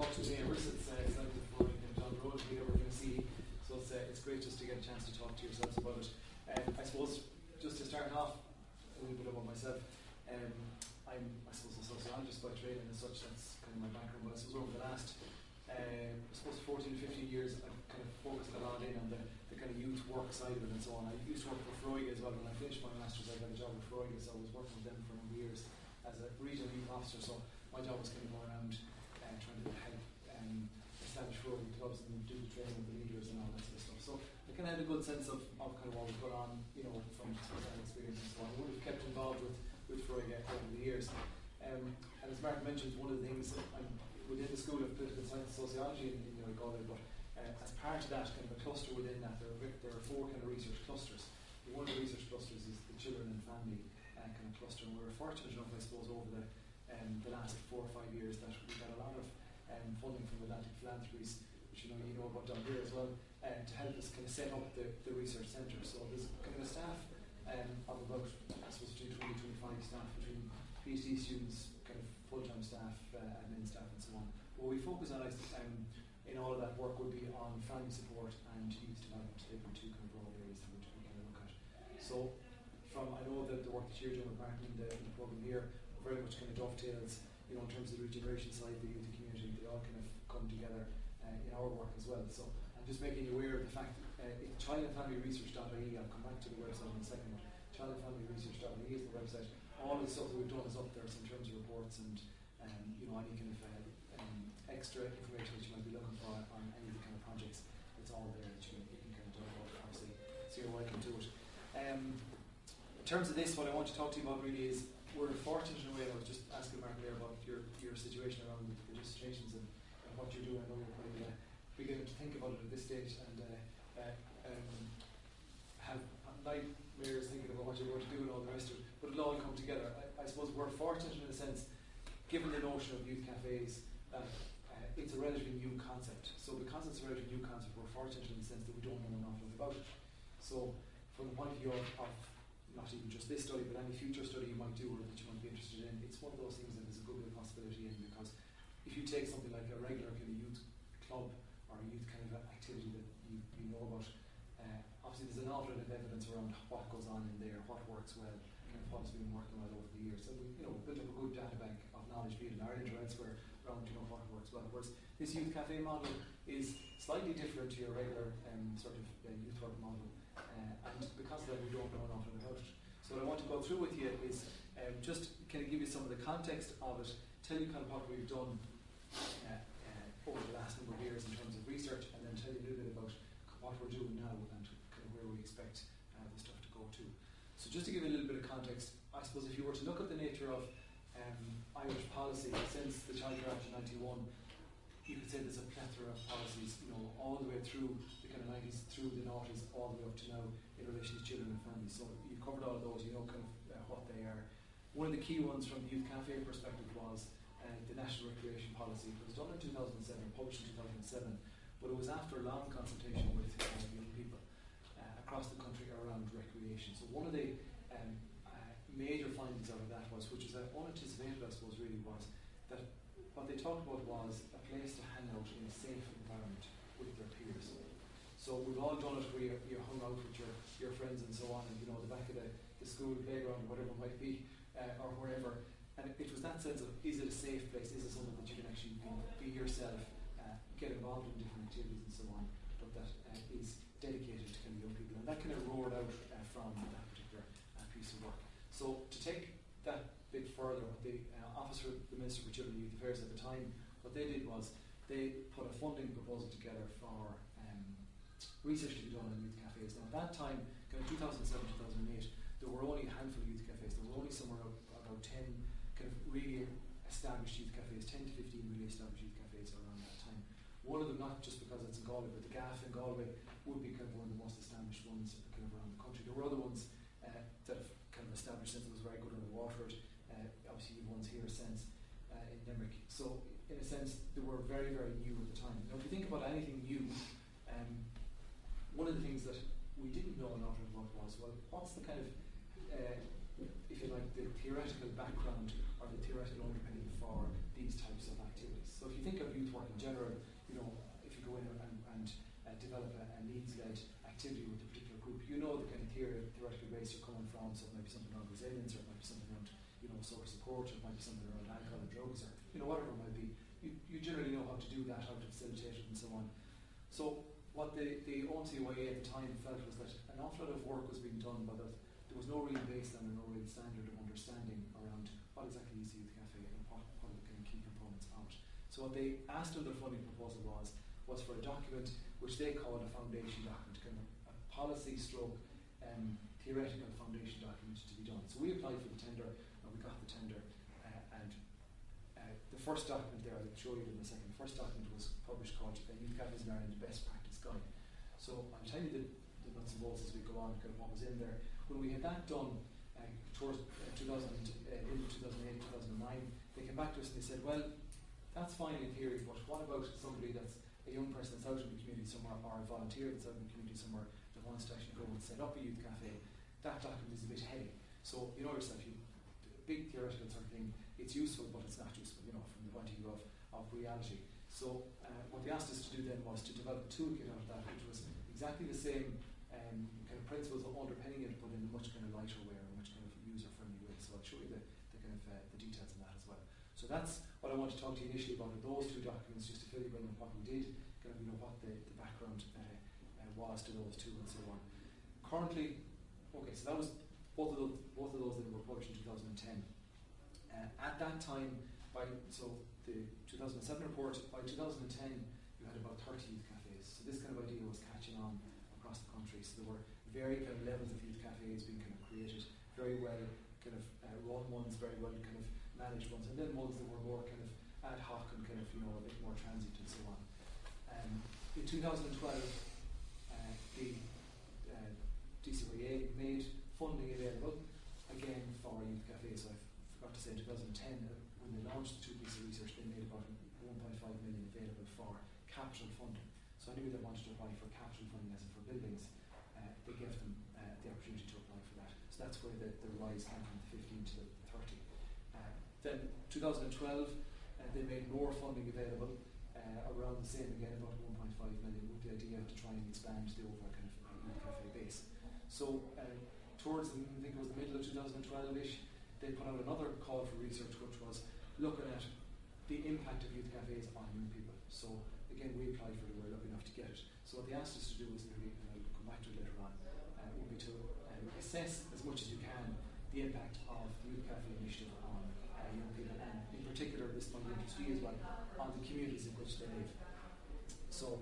talk to neighbours. It's like before you came down the road, we never going to see. So it's great just to get a chance to talk to yourselves about it. I suppose just to start off a little bit about myself. I'm a sociologist by trade, and as such that's kind of my background. But I suppose over the last 14 to 15 years, I've kind of focused a lot in on the kind of youth work side of it and so on. I used to work for Freud as well. When I finished my master's, I got a job with Freud, so I was working with them for a number of years as a regional youth officer. So my job was kind of going around trying to help establish Freud clubs and do the training of the leaders and all that sort of stuff. So I kind of had a good sense of kind of what was going on, you know, from that experience and so on. I would have kept involved with Freud over the years. And as Mark mentioned, one of the things that I'm within the School of Political Science and Sociology in NUI Galway, but as part of that, kind of a cluster within that, there are four kind of research clusters. One of the research clusters is the children and family kind of cluster, and we were fortunate enough, I suppose, over the last 4 or 5 years that we got a lot of funding from Atlantic Philanthropies, which you know about down here as well, to help us kind of set up the research centre. So there's kind of a staff of about, I suppose, between 20-25 staff, between PhD students, kind of full-time staff, admin staff, and so on. What we focus on in all of that work would be on family support and youth development. They've been two kind of broad areas that we kind of look at. So, I know that the work that you're doing with Martin in the programme here very much kind of dovetails, you know, in terms of the regeneration side, the youth community. They all kind of come together in our work as well. So I'm just making you aware of the fact that childandfamilyresearch.ie, I'll come back to the website in a second, but childandfamilyresearch.ie is the website. All the stuff that we've done is up there, so in terms of reports and you know, any kind of extra information that you might be looking for on any of the kind of projects, it's all there that you can kind of talk about, obviously, so you're welcome to it. In terms of this, what I want to talk to you about really is, we're fortunate in a way. I was just asking Mark there about your situation around the registrations and what you're doing. I know you're probably beginning to think about it at this stage and have nightmares thinking about what you're going to do and all the rest of it, but it'll all come together. I suppose we're fortunate in a sense, given the notion of youth cafes, that it's a relatively new concept. So because it's a relatively new concept, we're fortunate in the sense that we don't know an awful lot about it. So from the point of view of not even just this study, but any future study you might do or that you might be interested in, it's one of those things that there's a good bit of possibility in, because if you take something like a regular kind of youth club or a youth kind of activity that you know about, obviously there's an awful lot of evidence around what goes on in there, what works well, kind of what has been working well over the years. So we, you know, built up a good data bank of knowledge, be it in Ireland or elsewhere, around, you know, what works well. Whereas this youth cafe model is slightly different to your regular sort of youth work model. And because of that, we don't know an awful lot about it. So what I want to go through with you is just kind of give you some of the context of it, tell you kind of what we've done over the last number of years in terms of research, and then tell you a little bit about what we're doing now and kind of where we expect the stuff to go to. So just to give you a little bit of context, I suppose if you were to look at the nature of Irish policy since the Child Care Act of 91, you could say there's a plethora of policies, you know, all the way through the kind of 90s, through the 90s, all the way up to now in relation to children and families. So you've covered all of those, you know kind of what they are. One of the key ones from the Youth Cafe perspective was the National Recreation Policy. It was done in 2007, published in 2007, but it was after a long consultation with young people across the country around recreation. So one of the major findings out of that was, which is unanticipated, I suppose, really, was that what they talked about was a place to hang out in a safe environment with their peers. So we've all done it where you're hung out with your friends and so on, and you know, the back of the school playground, whatever it might be, or wherever. And it was that sense of, is it a safe place? Is it something that you can actually be yourself, get involved in different activities and so on, but that is dedicated to kind of young people. And that kind of roared out from that particular piece of work. So to take that bit further, the Minister for Children and Youth Affairs at the time, what they did was they put a funding proposal together for research to be done on youth cafes. Now at that time, kind of 2007-2008, there were only a handful of youth cafes. There were only somewhere about 10 kind of really established youth cafes, 10 to 15 really established youth cafes around that time. One of them, not just because it's in Galway, but the Gaff in Galway would be kind of one of the most established ones kind of around the country. There were other ones that have kind of established since. It was very good under Waterford. Obviously, you've ones here since in Limerick. So, in a sense, they were very, very new at the time. Now, if you think about anything new, one of the things that we didn't know an awful lot about was, well, what's the kind of, if you like, the theoretical background or the theoretical underpinning for these types of activities? So if you think of youth work in general, you know, if you go in and develop a needs-led activity with a particular group, you know the kind of theoretical base you're coming from. So it might be something around resilience, or it might be something around, you know, social support, or it might be something around alcohol and drugs, or, you know, whatever it might be. You generally know how to do that, how to facilitate it, and so on. So what the OMYCA at the time felt was that an awful lot of work was being done, but that there was no real baseline or no real standard of understanding around what exactly is the Youth Café and what are the kind of key components of it. So what they asked in their funding proposal was for a document which they called a foundation document, kind of a policy stroke theoretical foundation document to be done. So we applied for the tender, and we got the tender, and the first document there, I'll show you in a second, the first document was published called Youth Cafés in Ireland Best Practice Guide. So I'll tell you the nuts and bolts as we go on, kind of what was in there. When we had that done towards 2008, 2009, they came back to us and they said, well, that's fine in theory, but what about somebody that's a young person that's out in the community somewhere, or a volunteer that's out in the community somewhere that wants to actually go and set up a youth cafe? That document is a bit heavy. So you know yourself, big theoretical sort of thing, it's useful, but it's not useful, you know, from the point of view of reality. So what they asked us to do then was to develop a toolkit out of that, which was exactly the same kind of principles underpinning it, but in a much kind of lighter way, or a much kind of user-friendly way. So I'll show you the kind of the details in that as well. So that's what I want to talk to you initially about, those two documents, just to fill you in on what we did, kind of, you know, what the background was to those two, and so on. Currently, okay, so that was both of those that were published in 2010. At that time, so the 2007 report, by 2010 you had about 30 youth cafes. So this kind of idea was catching on across the country. So there were very kind of levels of youth cafes being kind of created, very well kind of run ones, very well kind of managed ones, and then ones that were more kind of ad hoc and kind of, you know, a bit more transient and so on. In 2012, the DCYA made funding available again for youth cafes. So I forgot to say, in 2010, when they launched the two pieces of research, they made about 1.5 million available for capital funding. So anybody that wanted to apply for capital funding, as in for buildings, they gave them the opportunity to apply for that. So that's where the rise came from, the 15 to the 30. Then 2012, they made more funding available, around the same again, about 1.5 million, with the idea to try and expand the overall kind of youth cafe base. So towards, I think it was the middle of 2012-ish, they put out another call for research, which was looking at the impact of youth cafes on young people. So again, we applied for it, we were lucky enough to get it. So what they asked us to do was, and I'll come back to it later on, would be to assess as much as you can the impact of the Youth Cafe initiative on young people, and in particular, this might interest you as well, on the communities in which they live. So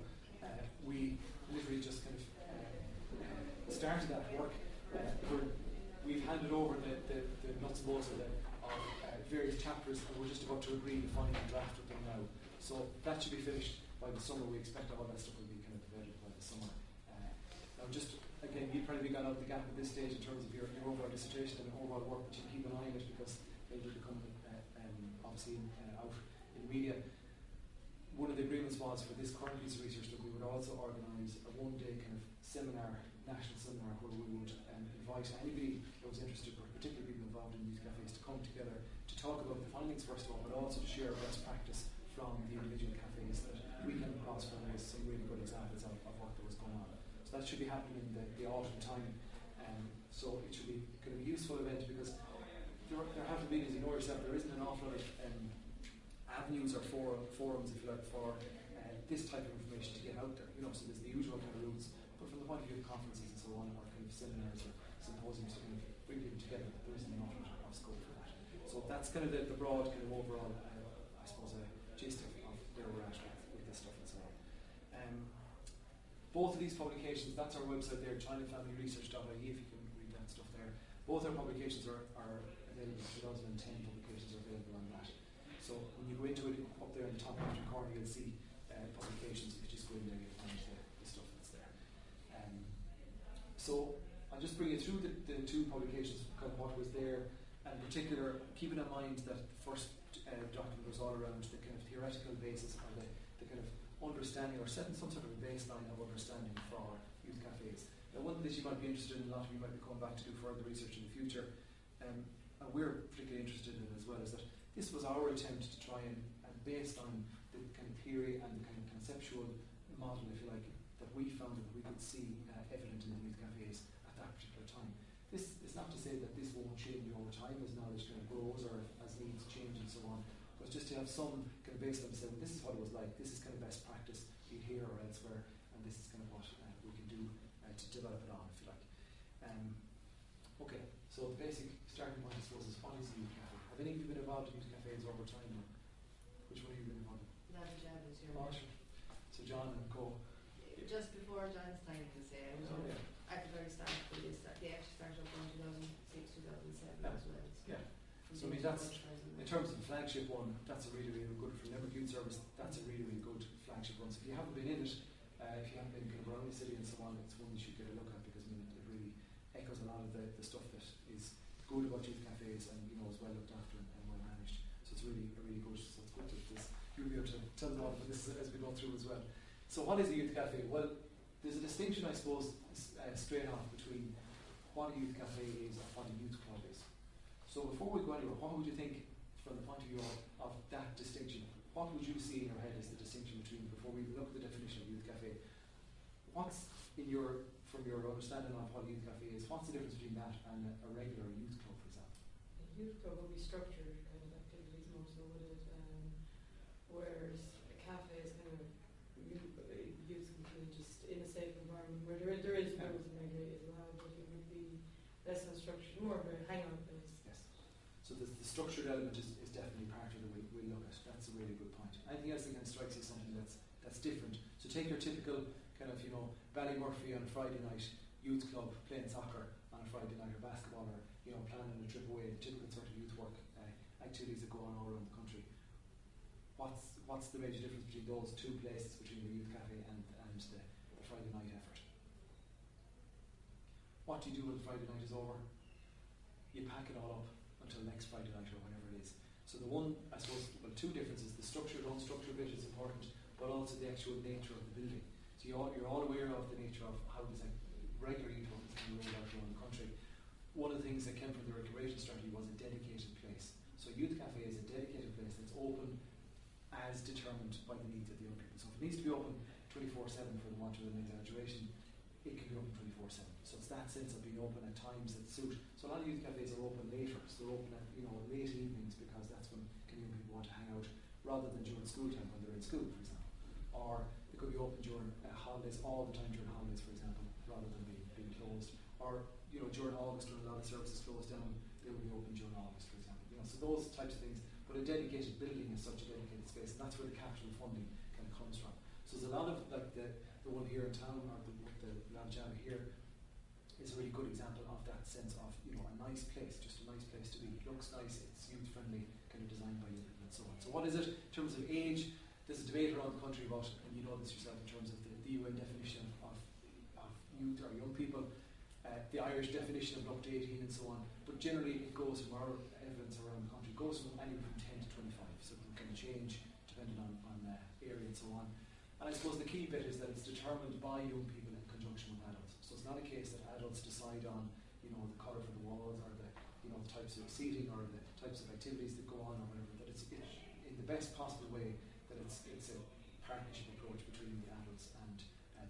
we literally just kind of started that work. We've handed over the nuts and bolts of various chapters, and we're just about to agree the final draft of them now. So that should be finished by the summer. We expect all that stuff will be kind of available by the summer. Now, just again, you've probably gone out the gap at this stage in terms of your overall dissertation and overall work, but you keep an eye on it because they will become obviously out in the media. One of the agreements was for this current piece of research that we would also organise a one-day kind of seminar, national seminar, where we would invite anybody that was interested, but particularly people involved in youth cafes, to come together to talk about the findings first of all, but also to share best practice from the individual cafes that we came across, from some really good examples of work that was going on. So that should be happening in the autumn time. So it should be kind of a useful event, because there have been, as you know yourself, there isn't an awful lot of avenues or forums, if you like, for this type of information to get out there. You know, so there's the usual kind of routes, but from the point of view of conferences and so on, or kind of seminars or symposiums to kind of bring people together, there isn't an awful lot of scope for that. So that's kind of the broad kind of overall, I suppose, gist of where we're at with this stuff and so on. Both of these publications, that's our website there, chinafamilyresearch.ie, if you can read that stuff there. Both our publications are available, 2010 publications are available on that. So when you go into it, up there in the top left corner, you'll see publications. If you just go in there, you'll find the stuff that's there. So I'll just bring you through the two publications, kind of what was there, and in particular, keeping in mind that the first document was all around the kind of theoretical basis, or the kind of understanding, or setting some sort of a baseline of understanding for youth cafes. Now, one that you might be interested in, a lot of you might be coming back to do further research in the future, and we're particularly interested in as well, is that this was our attempt to try and based on the the kind of theory and the kind of conceptual model, if you like, that we found that we could see evident in the youth cafes at that particular time. This is not to say that this won't change over time as knowledge kind of grows or as needs change and so on, but just to have some kind of baseline to say, well, this is what it was like, this is kind of best practice, be it here or elsewhere, and this is kind of what we can do to develop it on, if you like. Okay, so the basic starting point, I suppose, is what is a youth cafe? Have any of you been involved in youth cafes over time? Or which one have you been involved in? Oh, sure. So John and Co. Just before John's time, I can say, I was at the very start of this. They actually started up in 2006, 2007 as well. Yeah. So I mean, that's, in terms of the flagship one, that's a really, really good, for Limerick Youth Service, that's a really, really good flagship one. So if you haven't been in it, if you haven't been kind of around the city and so on, it's one you should get a look at, because I mean, it really echoes a lot of the stuff that is good about youth cafes and, you know, is well looked after and well managed. So it's really, really good. So it's good that you'll be able to tell them all about this as we go through as well. So what is a youth cafe? Well, there's a distinction, I suppose, straight off between what a youth cafe is and what a youth club is. So before we go anywhere, what would you think, from the point of view of that distinction, what would you see in your head as the distinction between, before we look at the definition of youth cafe, what's from your understanding of what a youth cafe is, what's the difference between that and a regular youth club, for example? A youth club would be structured kind of activities more so with it, whereas a cafe is kind of youth can just in a safe environment where there is rules and regulations allowed, but it would be less unstructured, more of a hang-out place. Yes. So the structured element is definitely part of it. We'll look at. That's a really good point. Anything else that kind of strikes you something that's different? So take your typical kind of, you know, Ballymurphy on a Friday night, youth club playing soccer on a Friday night, or basketball, or, you know, planning a trip away, the typical sort of youth work activities that go on all around the country. What's the major difference between those two places, between the youth cafe and the Friday night effort? What do you do when Friday night is over? You pack it all up until next Friday night or whenever it is. So the one, I suppose, well, two differences: the structured, unstructured bit is important, but also the actual nature of the building. So you're all aware of the nature of how this regular youth work is being rolled out around the country. One of the things that came from the recreation strategy was a dedicated place. So youth cafe is a dedicated place that's open as determined by the needs of the young people. So if it needs to be open 24/7, for the want of an exaggeration, it can be open 24/7. So it's that sense of being open at times that suit. So a lot of youth cafes are open later, so they're open at, you know, late evenings, because that's when young people want to hang out, rather than during school time when they're in school, for example. Or it could be open during holidays, all the time during holidays, for example, rather than being closed. Or, you know, during August, when a lot of services close down, they will be open during August, for example. You know, so those types of things. But a dedicated building is such a dedicated space, and that's where the capital funding kind of comes from. So there's a lot of, like the one here in town, or the Java here, is a really good example of that sense of, you know, a nice place, just a nice place to be. It looks nice, it's youth friendly, kind of designed by you, and so on. So what is it in terms of age? There's a debate around the country about, and you know this yourself, in terms of the UN definition of youth or young people, the Irish definition of up to 18 and so on. But generally it goes, from our evidence around the country, goes from anywhere from 10 to 25. So it can change depending on area and so on. And I suppose the key bit is that it's determined by young people in conjunction with adults. So it's not a case that adults decide on, you know, the colour for the walls, or the, you know, the types of seating, or the types of activities that go on, or whatever. That it's in the best possible way, that it's a partnership approach between the adults and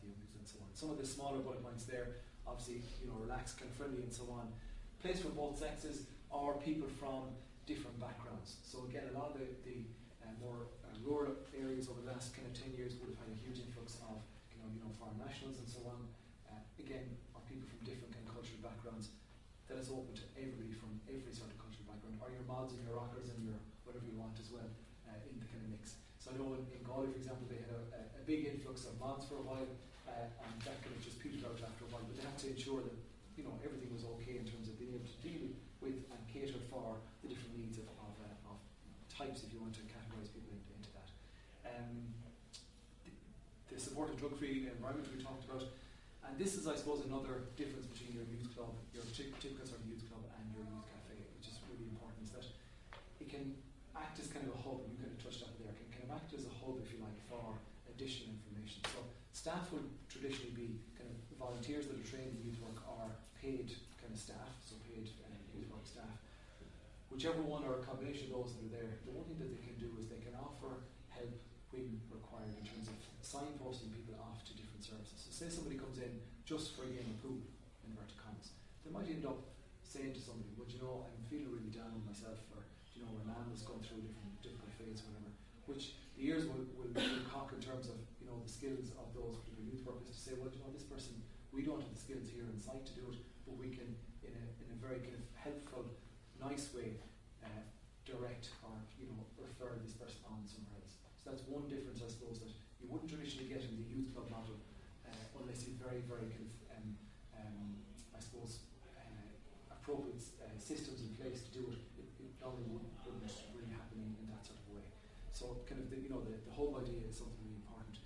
the young people and so on. Some of the smaller bullet points there, obviously, you know, relaxed, kind of friendly and so on. Place for both sexes, or people from different backgrounds. So again, a lot of the more rural areas over the last kind of 10 years would have had a huge influx of, you know, foreign nationals and so on. Again, or people from different kind of cultural backgrounds. That is open to everybody from every sort of cultural background, or your mods and your rockers and your whatever you want as well, in the kind of mix. So I know in Galway, for example, they had a big influx of mods for a while, and that kind of just petered out after a while. But they had to ensure that, you know, everything was okay in terms of being able to deal with and cater for the different needs of types, if you want to categorise people into that. The supportive drug-free environment we talked about, and this is, I suppose, another difference between your youth club, your typical sort of youth club, and your youth cafe, which is really important, is that it can act as kind of a hub. You kind of touched on it there. It can kind of act as a hub, if you like, for additional information. So staff will traditionally be kind of volunteers that are trained in youth work, or paid kind of staff, so paid youth work staff. Whichever one, or a combination of those that are there, the one thing that they can do is they can offer help when required in terms of signposting people off to different services. So say somebody comes in just for a game of pool, in inverted commas, they might end up saying to somebody, well, you know, I'm feeling really down on myself, or, you know, my man was going through different difficult phase, whatever, which the ears will cock in terms of, you know, the skills of those particular youth workers to say, well, you know, this person, we don't have the skills here in sight to do it, but we can, in a very kind of helpful, nice way, direct or, you know, refer this person on somewhere else. So that's one difference, I suppose, that you wouldn't traditionally get in the youth club model unless you have very, very kind of, I suppose, appropriate systems in place to do it. It normally wouldn't really happen in that sort of way. So kind of the whole idea is something really important.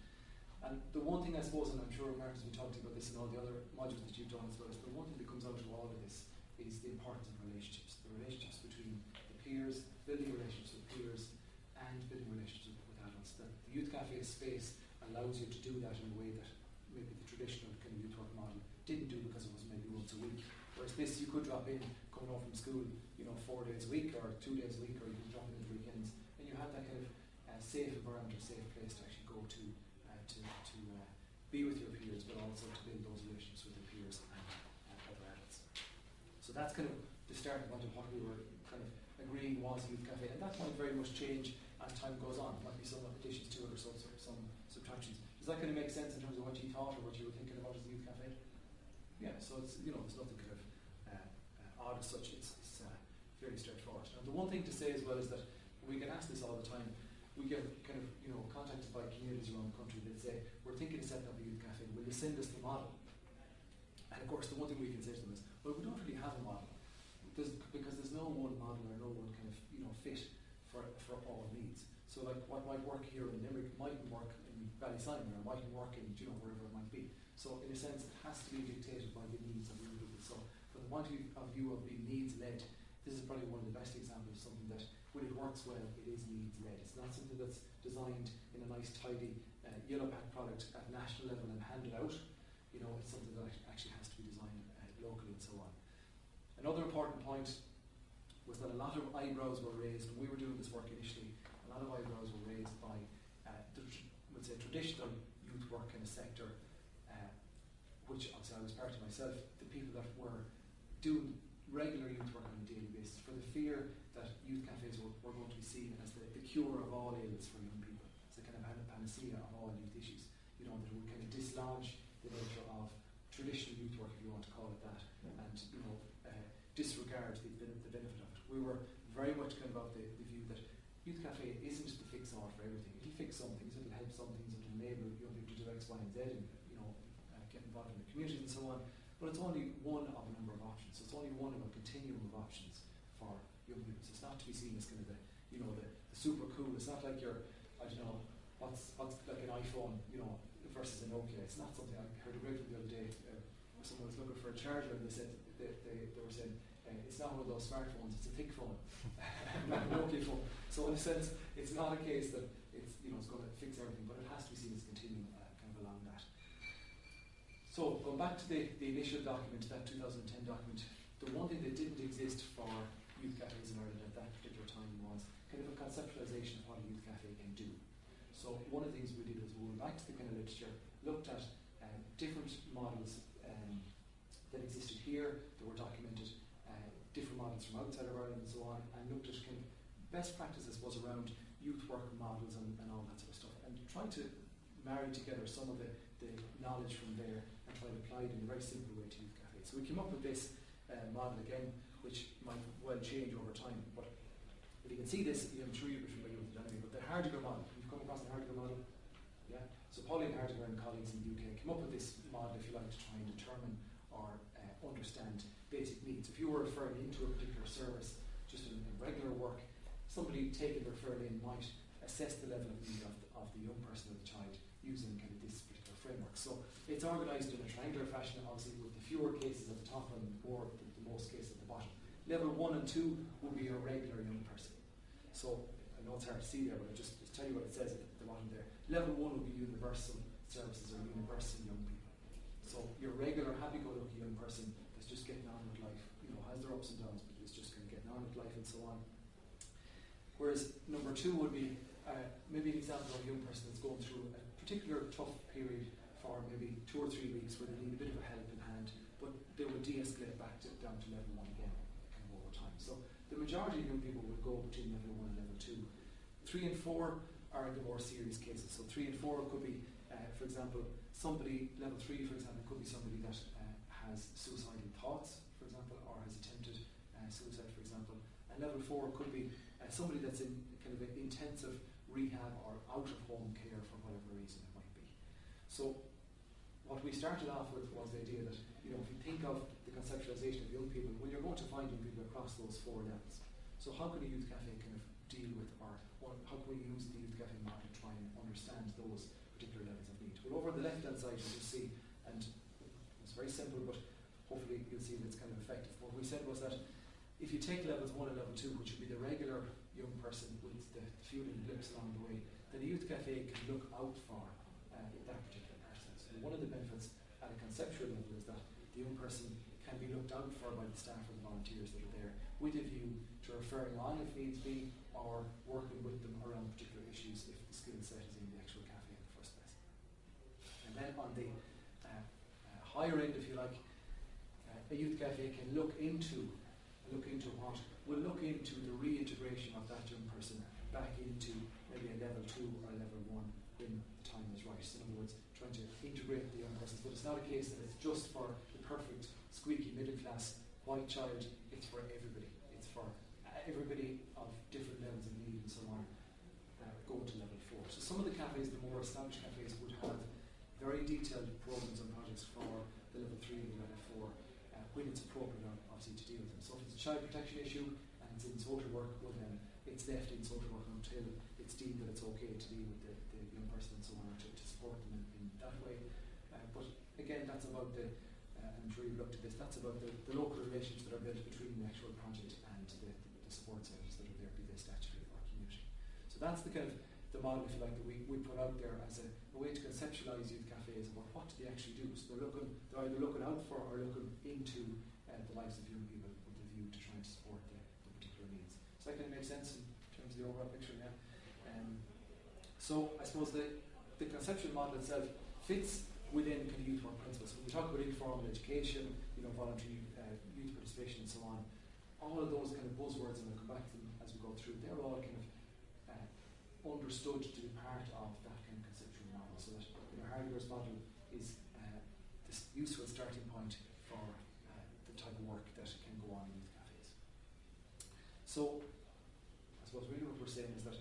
And the one thing I suppose, and I'm sure Mark has been talking about this and all the other modules that you've done as well, is the one thing that comes out of all of this is the importance of relationships. The relationships between the peers, building relationships with peers, and building relationships with adults. That the Youth Café space allows you to do that in a way that maybe the traditional kind of youth work model didn't do, because it was maybe once a week. Whereas this, you could drop in, coming home from school, you know, 4 days a week or 2 days a week, or you can drop in at weekends, and you have that kind of safe environment or safe place to actually go to be with your peers, but also to build those relationships with your peers and other adults. So that's kind of the starting point of what we were kind of agreeing was Youth Café, and that might very much change as time goes on. There might be some additions to it or some subtractions. Does that kind of make sense in terms of what you thought or what you were thinking about as the Youth Café? Yeah, so it's, you know, there's nothing kind of odd as such. It's fairly straightforward. Now, the one thing to say as well is that we get asked this all the time. We get kind of, you know, contacted by communities around the country that say, we're thinking of setting up a youth cafe, will you send us the model? And of course the one thing we can say to them is, well, we don't really have a model, because there's no one model or no one kind of, you know, fit for all needs. So like what might work here in Limerick mightn't work in Ballysimon, or mightn't work in, you know, wherever it might be. So in a sense it has to be dictated by the needs of the individual. So from the point of view of being needs-led, this is probably one of the best examples of something that, when it works well, it is needs-led. It's not something that's designed in a nice, tidy, yellow pack product at national level and handed out. You know, it's something that actually has to be designed locally and so on. Another important point was that a lot of eyebrows were raised when we were doing this work initially. A lot of eyebrows were raised by the traditional youth work kind of sector, which obviously I was part of myself, the people that were doing regular youth work on a daily basis, for the fear that youth cafes were going to be seen as the cure of all ills for young people. It's a kind of panacea of all youth issues. You know, that it would kind of dislodge the nature of traditional youth work, if you want to call it that, and, you know, disregard the benefit of it. We were very much kind of of the view that Youth Café isn't the fix-all for everything. It'll fix some things, it'll help some things, it'll enable young people to do X, Y, and Z, and, you know, get involved in the communities and so on. But it's only one of a number of options. So it's only one of a continuum of options for young people. So it's not to be seen as kind of the, you know, the super cool. It's not like you're, I don't know, what's like an iPhone, you know, versus a Nokia. It's not something. I heard a great one the other day. Someone was looking for a charger, and they said they were saying it's not one of those smartphones. It's a thick phone, not a Nokia phone. So in a sense, it's not a case that it's, you know, it's going to fix everything, but it has to be seen as continuing kind of along that. So going back to the initial document, that 2010 document, the one thing that didn't exist for youth cafes in Ireland at that particular time was kind of a conceptualisation of what a youth cafe can do. So one of the things we did was we went back to the kind of literature, looked at different models that existed here, that were documented, different models from outside of Ireland and so on, and looked at kind of best practices was around youth work models and all that sort of stuff, and tried to marry together some of the knowledge from there and try to apply it in a very simple way to youth cafes. So we came up with this model again, which might well change over time, but if you can see this, I'm sure you'll be familiar with it anyway, but the Hardiger model, you've come across the Hardiger model? Yeah? So Pauline Hardiger and colleagues in the UK came up with this model, if you like, to try and determine or understand basic needs. If you were referring into a particular service, just in regular work, somebody taking the referral in might assess the level of need of the young person or the child using kind of this particular framework. So it's organised in a triangular fashion, obviously with the fewer cases at the top and the most cases at the bottom. Level 1 and 2 would be a regular young person. So I know it's hard to see there, but I'll just tell you what it says at the bottom there. Level 1 would be universal services or universal young people. So your regular happy-go-lucky young person is just getting on with life, you know, has their ups and downs, but is just kind of getting on with life and so on. Whereas number 2 would be maybe an example of a young person that's going through a particular tough period for maybe 2 or 3 weeks where they need a bit of a helping hand, but they will de-escalate back down to level 1 again kind of over time. So the majority of young people will go between level 1 and level 2. 3 and 4 are the more serious cases. So 3 and 4 could be, for example, somebody, level 3 for example, could be somebody that has suicidal thoughts, for example, or has attempted suicide, for example. And level 4 could be somebody that's in kind of an intensive rehab or out-of-home care for whatever reason it might be. So what we started off with was the idea that, if you think of the conceptualization of young people, well, you're going to find young people across those 4 levels. So how can a youth cafe kind of deal with, or how can we use the youth cafe model to try and understand those particular levels of need? Well, over on the left-hand side, you can see, and it's very simple, but hopefully you'll see that it's kind of effective. What we said was that if you take levels 1 and level 2, which would be the regular young person with the few little blips along the way, then the youth cafe can look out for that particular person. So one of the benefits at a conceptual level is that the young person can be looked out for by the staff or the volunteers that are there, with a view to referring on if needs be, or working with them around particular issues if the skill set is in the actual cafe in the first place. And then on the higher end, if you like, a youth cafe can look into what will look into the reintegration of that young person back into maybe a level 2 or a level 1 when the time is right. So in other words, trying to integrate the young persons. But it's not a case that it's just for the perfect, squeaky, middle class white child. It's for everybody. It's for everybody of different levels of need and so on, going to level 4. So some of the cafes, the more established cafes, would have very detailed programs and projects for the level 3 and the level 4 when it's appropriate, obviously, to deal with them. So if it's a child protection issue and it's in social work, well then it's left in social work until it's deemed that it's okay to deal with the young person and so on, or to support them in that way. But again, that's about I'm sure you've looked at this, that's about the local relationships that are built between the actual project and the support centres that are there, be they statutory or community. So that's the kind of the model, if you like, that we put out there as a way to conceptualise youth cafes about what do they actually do. So they're either looking out for or looking into the lives of young people with a view to trying to support the particular needs. So that kind of makes sense in terms of the overall picture now. So I suppose the conceptual model itself fits within kind of youth work principles. When we talk about informal education, voluntary youth participation and so on, all of those kind of buzzwords, and we'll come back to them as we go through, they're all kind of understood to be part of that kind of conceptual model. So that Hardware's model is this useful starting point for the type of work that can go on in youth cafes. So I suppose really what we're saying is that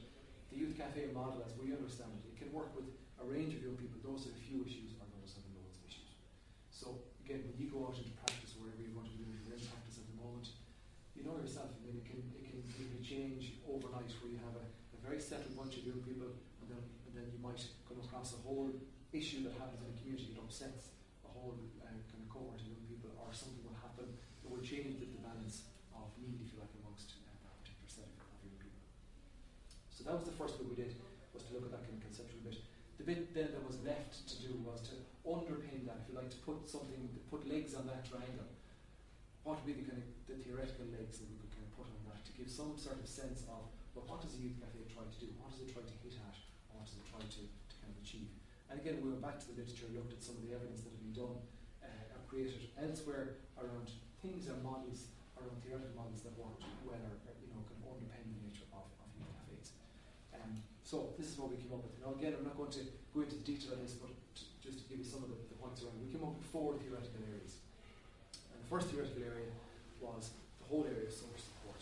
the youth cafe model, as we understand it, it can work with a range of young people, those have a few issues or those have loads of issues. So again, when you go out into practice, wherever you're going to be doing your own practice at the moment, you know yourself, I mean, it can change overnight, where you have a very settled bunch of young people, and then you might come across a whole issue that happens in the community that upsets a whole kind of cohort of young people, or something will happen that will change the balance of need, if you like, amongst that particular set of young people. So that was the first bit we did, was to look at that kind of conceptual bit. The bit then that was left to do was to underpin that, if you like, to put legs on that triangle. What would be the kind of the theoretical legs that we could kind of put on that to give some sort of sense of, well, what does a youth cafe try to do? What does it try to hit at? Or what does it try to kind of achieve? And again, we went back to the literature, looked at some of the evidence that had been done or created elsewhere around things and models, around theoretical models that worked well, or kind of underpin the nature of youth cafes. So this is what we came up with. Now again, I'm not going to go into the detail of this, but just to give you some of the points around, we came up with 4 theoretical areas. And the first theoretical area was the whole area of social support.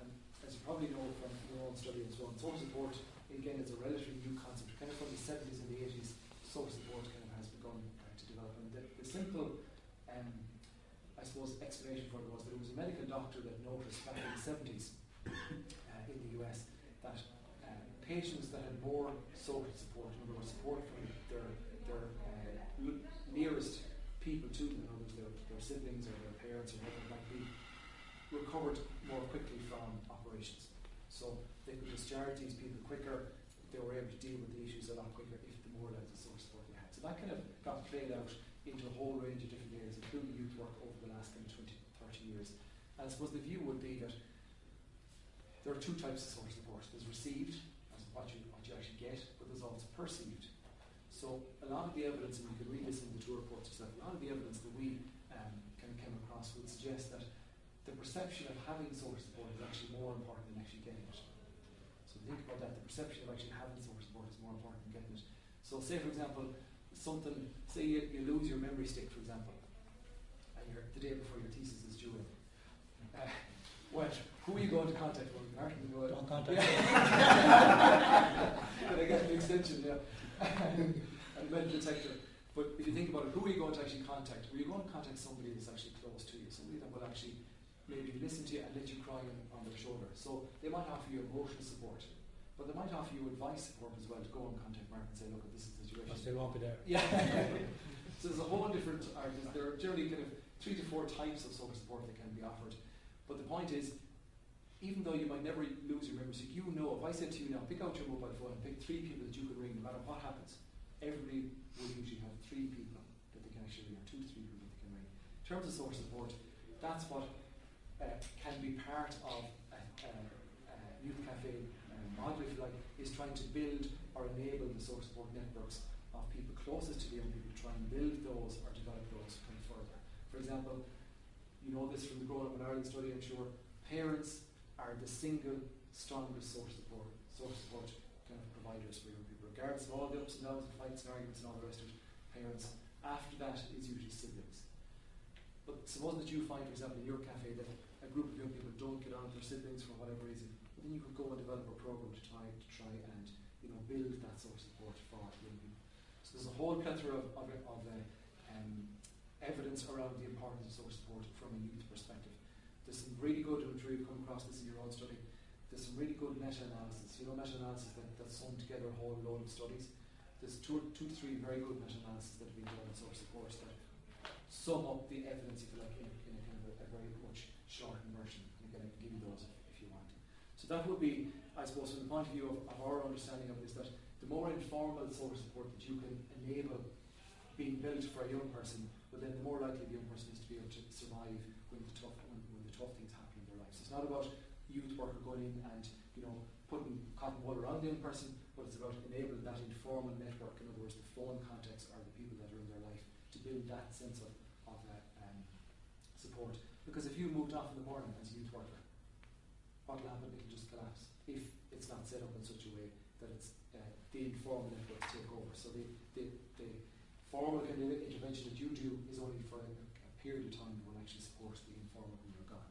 And as you probably know from your own study and so on, social support, again, is a relatively new concept. Kind of from the 70s and the 80s, social support kind of has begun to develop. And the simple, I suppose, explanation for it was that it was a medical doctor that noticed back in the 70s in the US that patients that had more social support, in other words, support from their nearest people to them, in other words, their siblings or their parents or whatever it might be, recovered more quickly from operations. So they could discharge these people quicker, they were able to deal with the issues a lot quicker if the more levels of social support they had. So that kind of got played out into a whole range of different areas, including youth work over the last kind of 20, 30 years. And I suppose the view would be that there are 2 types of social support. There's received, as what you actually get, but there's also perceived. So a lot of the evidence, and you can read this in the two reports yourself, a lot of the evidence that we can come across would suggest that the perception of having social support is actually more important than actually getting it. So think about that, the perception of actually having social support is more important than getting it. So say for example, say you lose your memory stick, for example, and the day before your thesis is due in. Well, who are you going to contact? Martin, don't contact me. But I get an extension, yeah. And metal detector. But if you think about it, who are you going to actually contact? Well, you're going to contact somebody that's actually close to you, somebody that will actually maybe listen to you and let you cry on their shoulder. So they might offer you emotional support, but they might offer you advice support as well, to go and contact Mark and say, look, this is the situation. I still won't be there. Yeah. So there's a whole different argument. There are generally kind of 3 to 4 types of social support that can be offered. But the point is, even though you might never lose your memory stick, you know, if I said to you now, pick out your mobile phone and pick 3 people that you could ring, no matter what happens, everybody will usually have 3 people that they can actually ring, or 2 to 3 people that they can ring. In terms of social support, that's what can be part of a Youth Café model, if you like, is trying to build or enable the social support networks of people closest to the young people, try and build those or develop those kind of further. For example, you know this from the Growing Up in Ireland study, I'm sure, parents are the single strongest social support kind of providers for young people, regardless of all the ups and downs and fights and arguments and all the rest of it. Parents. After that is usually siblings. But suppose that you find, for example, in your cafe that a group of young people don't get on with their siblings for whatever reason, but then you could go and develop a program to try and build that social support for young people. So there's a whole plethora of evidence around the importance of social support from a youth perspective. There's some really good, I'm sure you've come across this in your own study, there's some really good meta-analysis. You know, meta-analysis that's sewn together a whole load of studies. There's 2 to 3 very good meta-analysis that have been done on social support that sum up the evidence, if you like, in a kind of a very much shortened version. And again, I can give you those if you want. So that would be, I suppose, from the point of view of our understanding of this, that the more informal social support that you can enable being built for a young person, but then the more likely the young person is to be able to survive when the tough things happen in their lives. So it's not about youth worker going in and putting cotton wool around the young person, but it's about enabling that informal network. In other words, the phone contacts are the people that are in their life to build that sense of support. Because if you moved off in the morning as a youth worker, what will happen? It will just collapse if it's not set up in such a way that it's the informal networks take over. So the formal kind of intervention that you do is only for a period of time that will actually support the informal when you're gone.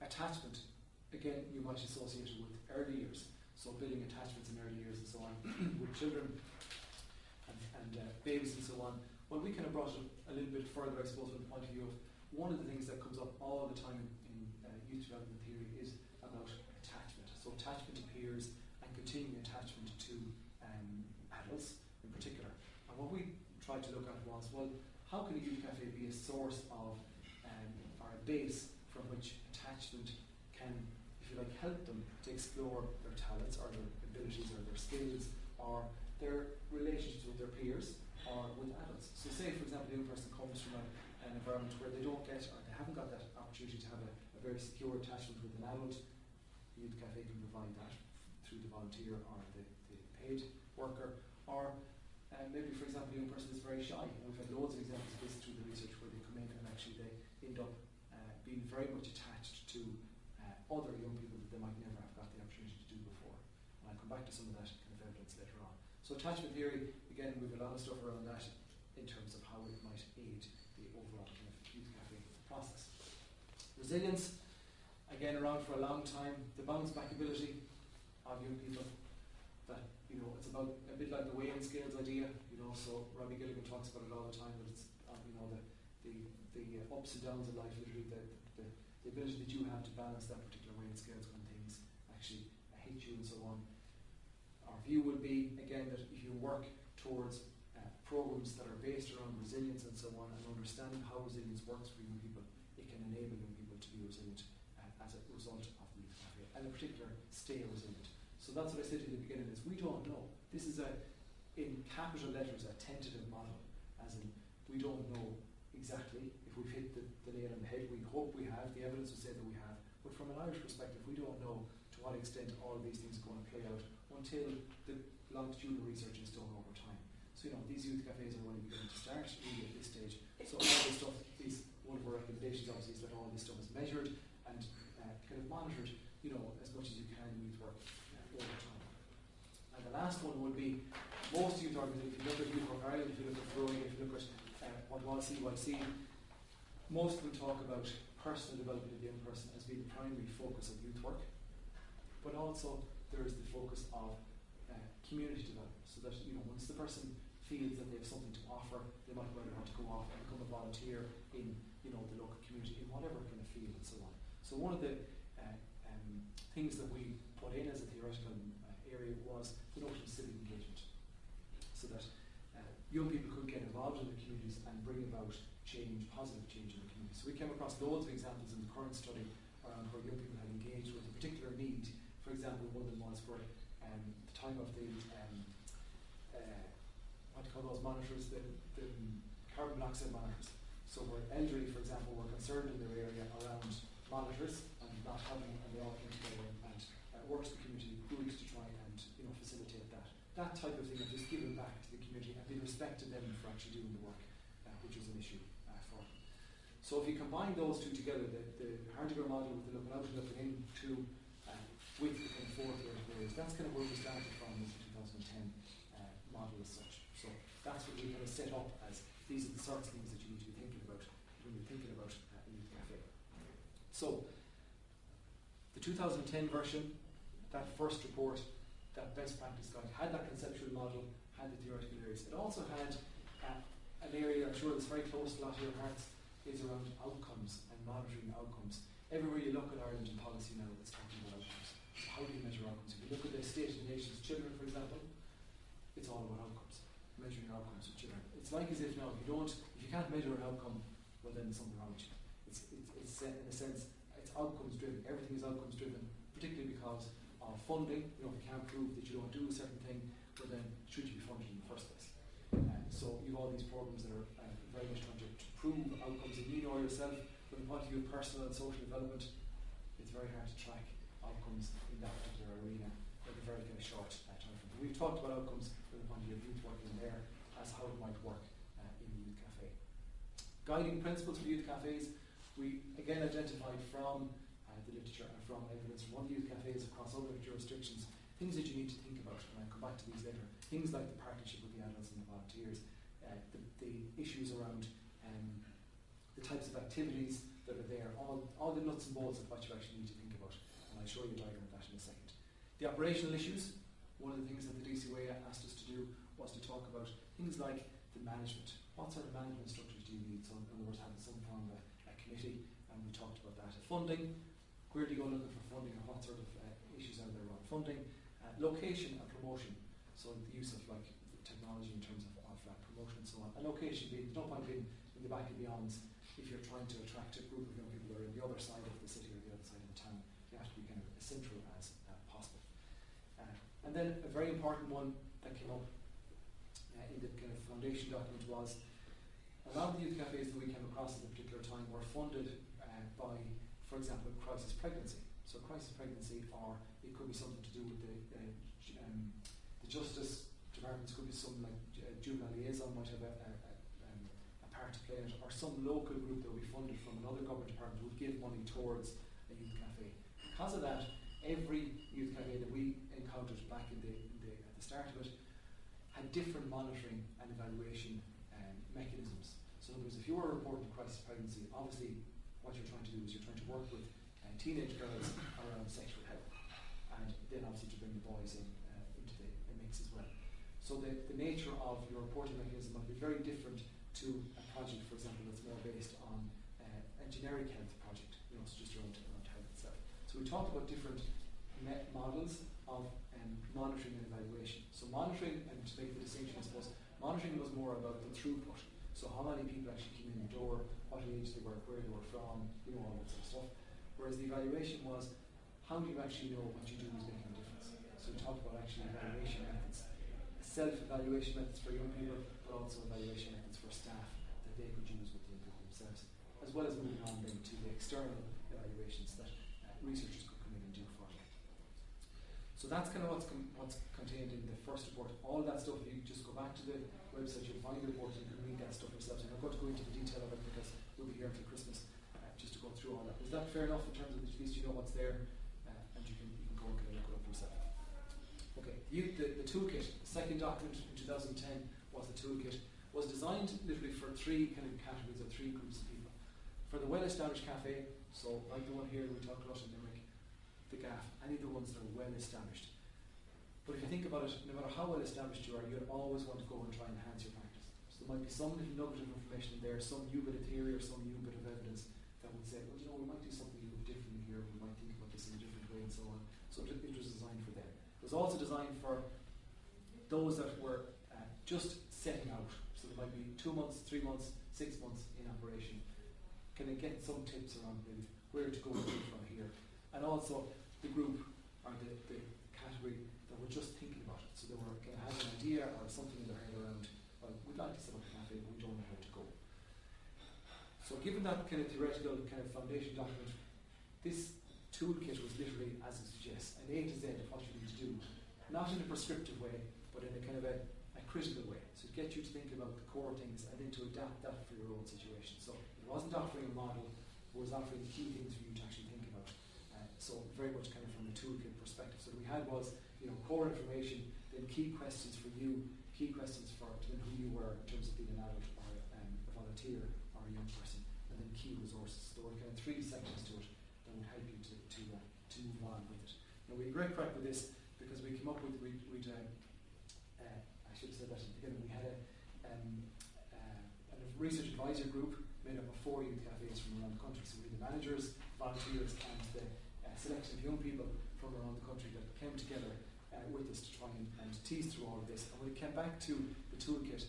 Attachment, again, you might associate it with early years. So building attachments in early years and so on with children and babies and so on. Well, we kind of brought it a little bit further, I suppose, from the point of view of one of the things that comes up all the time in youth development theory is about attachment. So attachment appears, and continuing attachment to adults in particular. And what we tried to look at was, well, how can a youth cafe be a source of or a base from which attachment can, if you like, help them to explore their talents or their abilities or their skills or their relationships with their peers or with adults. So say, for example, a young person comes from an environment where they don't get or they haven't got that opportunity to have a very secure attachment with an adult. The Youth Café can provide that through the volunteer or the paid worker, or maybe, for example, a young person is very shy. And we've had loads of examples of this through the research where they come in and actually they end up being very much attached to other young people that they might never have got the opportunity to do before. And I'll come back to some of that kind of evidence later on. So attachment theory, again, we've a lot of stuff around that in terms of how it might aid the overall kind of Youth Café process. Resilience, again, around for a long time. The bounce back ability of young people. That, it's about a bit like the weighing scales idea. So Robbie Gilligan talks about it all the time. That it's the ups and downs of life, literally the ability that you have to balance that particular weighing scales when things actually hit you and so on. Our view would be, again, that if you work towards programs that are based around resilience and so on, and understanding how resilience works for young people, it can enable young people to be resilient as a result of the Youth Café, and in particular, stay resilient. So that's what I said to you at the beginning, is we don't know. This is in capital letters, a tentative model, as in we don't know exactly if we've hit the nail on the head. We hope we have, the evidence would say that we have, but from an Irish perspective, we don't know to what extent all of these things are going to play out until the longitudinal research is done over time. So, these youth cafes are only beginning to start really at this stage. So all this stuff is, one of our recommendations obviously is that all this stuff is measured and kind of monitored, as much as you can in youth work over time. And the last one would be, most youth organisations, if you look at Youth Work Ireland, if you look at Growing, if you look at what was CYC, most of them talk about personal development of the young person as being the primary focus of youth work, but also there is the focus of community development, so that once the person feels that they have something to offer, they might well want to go off and become a volunteer in the local community in whatever kind of field and so on. So one of the things that we put in as a theoretical area was the notion of civic engagement, so that young people could get involved in the communities and bring about change, positive change in the community. So we came across loads of examples in the current study around where young people had engaged with a particular need. For example, one of them was for the time of the what do you call those monitors, the carbon monoxide monitors. So where elderly, for example, were concerned in their area around monitors and not having, and they all came together and worked the community groups to try and facilitate that type of thing, and just giving back to the community and being respected them for actually doing the work, which was an issue for them. So if you combine those two together, the Hardinger model with the looking out and looking into with the kind of four areas, that's kind of where we started from with the 2010 model as such. So that's what we kind of set up as, these are the sorts of things that you need to be thinking about when you're thinking about a youth cafe. So the 2010 version, that first report, that best practice guide, had that conceptual model, had the theoretical areas. It also had an area, I'm sure that's very close to a lot of your hearts, is around outcomes and monitoring outcomes. Everywhere you look at Ireland in policy now, it's talking about outcomes. So how do you measure outcomes? If you look at the State of the Nation's Children, for example, it's all about outcomes, measuring outcomes with children. It's like as if now, if you can't measure an outcome, well then there's something wrong with you. It's in a sense, it's outcomes driven. Everything is outcomes driven, particularly because of funding. If you can't prove that you don't do a certain thing, well then should you be funded in the first place? So you have all these programs that are very much trying to prove outcomes, and you know yourself, from the point of view of personal and social development, it's very hard to track outcomes in that particular arena in a very kind of short time frame. We've talked about outcomes from the point of view of youth work in there as how it might work in the youth cafe. Guiding principles for youth cafes, we again identified from the literature and from evidence from other youth cafes across other jurisdictions, things that you need to think about, and I'll come back to these later. Things like the partnership with the adults and the volunteers, the issues around the types of activities that are there, all the nuts and bolts of what you actually need to think about, and I'll show you a diagram of that in a second. The operational issues, one of the things that the DCYA asked us to do was to talk about things like the management. What sort of management structures do you need? So in other words, having some form of a committee, and we talked about that. Funding, where do you go looking for funding, and what sort of issues are there around funding? Location and promotion, so the use of technology in terms of promotion and so on. And location being, there's no point being in the back of beyonds if you're trying to attract a group of young people that are in the other side of the city or the other side of the town. You have to be kind of as central as possible. And then a very important one that came up in the kind of foundation document was a lot of the youth cafes that we came across at a particular time were funded by, for example, crisis pregnancy. So crisis pregnancy, or it could be something to do with the justice departments, could be something like juvenile liaison might have a part to play in it, or some local group that would be funded from another government department would give money towards a youth cafe. Because of that, every youth cafe that we encountered back at the start of it had different monitoring and evaluation mechanisms. So in other words, if you were reporting crisis pregnancy, obviously what you're trying to do is you're trying to work with teenage girls around sexual health, and then obviously to bring the boys in into the mix as well. So the nature of your reporting mechanism might be very different to a project, for example, that's more based on a generic health project, so just around health itself. So we talked about different models of monitoring and evaluation. So monitoring, and to make the distinction, I suppose, monitoring was more about the throughput. So how many people actually came in the door, what age they were, where they were from, all that sort of stuff. Whereas the evaluation was, how do you actually know what you do is making a difference? So we talked about actually evaluation methods, self-evaluation methods for young people, but also evaluation methods for staff that they could use within themselves, as well as moving on then to the external evaluations that researchers could come in and do for them. So that's kind of what's contained in the first report. All that stuff, if you just go back to the website, you'll find the report and you can read that stuff yourselves. I'm not going to go into the detail of it because we'll be here until Christmas just to go through all that. Is that fair enough in terms of at least you know what's there and you can go and look it up yourself? Okay, the toolkit, the second document in 2010 was the toolkit, was designed literally for three kind of categories or three groups of people. For the well-established cafe, so like the one here we talked about in Limerick, the GAF, any of the ones that are well established. But if you think about it, no matter how well established you are, you'll always want to go and try and enhance your practice. So there might be some little nugget of information in there, some new bit of theory or some new bit of evidence that would say, well, you know, we might do something a little differently here, we might think about this in a different way and so on. So it was designed for them. It was also designed for those that were just setting out. So there might be 2 months, 3 months, 6 months in operation. Can they get some tips around maybe where to go from here? And also the group or the category that were just thinking about it. So they were kind of having an idea or something in their head around, well, we'd like to set up a cafe, but we don't know how to go. So given that kind of theoretical kind of foundation document, this toolkit was literally, as it suggests, an A to Z of what you need to do. Not in a prescriptive way, but in a kind of a critical way. So to get you to think about the core things and then to adapt that for your own situation. So it wasn't offering a model, it was offering key things for you to actually think about. So very much kind of from the toolkit perspective. So what we had was, you know, core information, then key questions for you, key questions for who you were in terms of being an adult or a volunteer or a young person, and then key resources. So there were kind of 3 sections to it that would help you to move on with it. Now we had great crack with this because we came up with, I should have said that at the beginning, we had a research advisor group made up of 4 youth cafes from around the country. So we had the managers, volunteers and the selection of young people from around the country that came together with us to try and tease through all of this. And when it came back to the toolkit,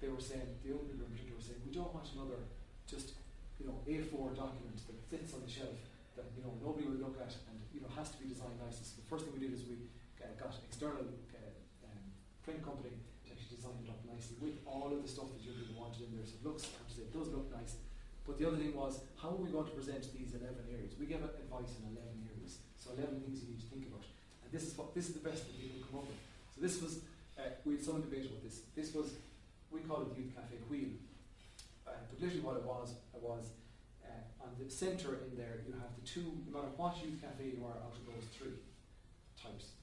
they were saying, the young people in particular were saying, we don't want another just, you know, A4 document that sits on the shelf that, you know, nobody will look at and, you know, has to be designed nicely. So the first thing we did is we got an external print company to actually design it up nicely with all of the stuff that young people wanted in there. So it does look nice. But the other thing was, how are we going to present these 11 areas? We gave advice in 11 areas. So 11 things you need to think about. And this is the best that people come up with. So this was, we had some debate about this. This was, we call it the Youth Café Wheel. But literally what it was on the centre in there, you have the 2, no matter what youth cafe you are out of those 3 types,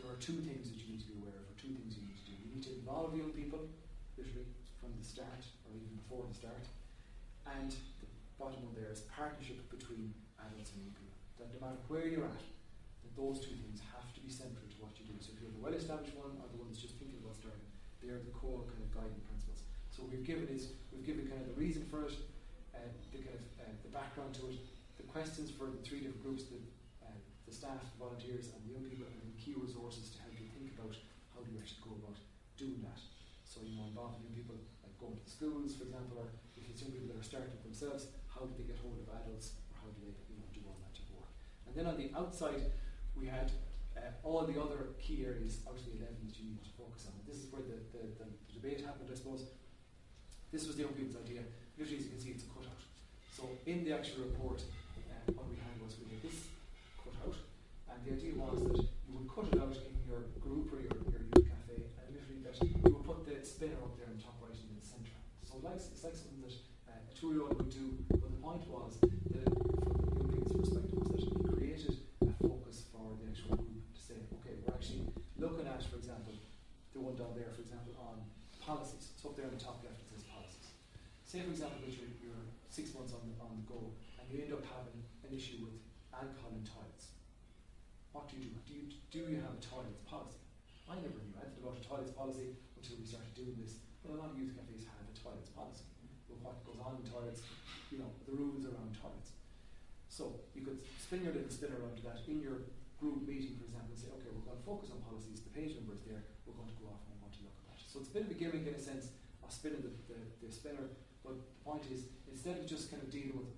there are 2 things that you need to be aware of, or 2 things you need to do. You need to involve young people, literally, from the start, or even before the start. And the bottom one there is partnership between adults and young people. That no matter where you're at, that those 2 things have to be central to what you do. So if you're the well-established one or the one that's just thinking about starting, they're the core kind of guiding principles. So what we've given kind of the reason for it, the kind of the background to it, the questions for the 3 different groups, the staff, the volunteers and the young people, and the key resources to help you think about how do you actually go about doing that. So you know, involving young people like going to the schools, for example, or if it's young people that are starting themselves, how do they get hold of adults, or how do they, you know, do all that type of work. And then on the outside, we had all the other key areas out of the 11 that you need to focus on. And this is where the debate happened, I suppose. This was the young people's idea. Literally, as you can see, it's a cutout. So in the actual report, what we had was we had this cut out, and the idea was that you would cut it out in your group or your youth cafe, and literally that you would put the spinner up there in the top right and in the centre. So it's like something that a 2-year-old would do, but the point was that from the young people's perspective was that it created a focus for the actual group to say, okay, we're actually looking at, for example, the one down there, for example, on policies. So up there on the top left it says policies. Say, for example, that you're 6 months on the go and you end up having an issue with alcohol in toilets. What do you do? Do you have a toilets policy? I never knew anything about a toilets policy until we started doing this. But a lot of youth cafes have a toilets policy. But what goes on in toilets, you know, the rules around toilets. So you could spin your little spinner around to that in your group meeting, for example, and say, okay, we're going to focus on policies, the page number is there, we're going to go off and we're going to look at that. So it's a bit of a gimmick in a sense of spinning the spinner, but the point is, instead of just kind of